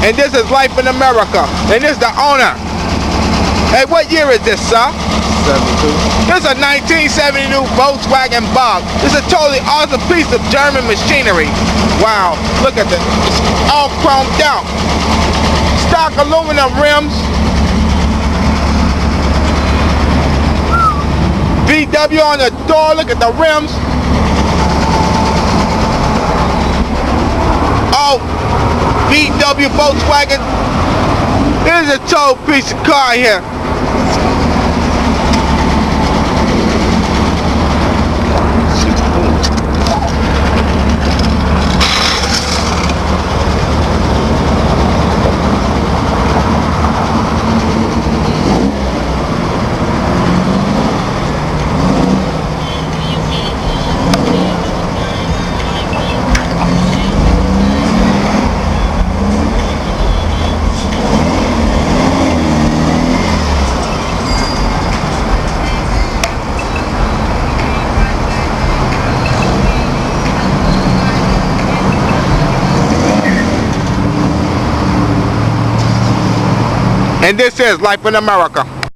And this is Life in America. And this is the owner. Hey, what year is this, sir? 72. This is a 1972 Volkswagen Bug. This is a totally awesome piece of German machinery. Wow, look at this. It's all chromed out. Stock aluminum rims. VW on the door, look at the rims. Oh, VW Volkswagen. This is a total piece of car here. And this is Life in America.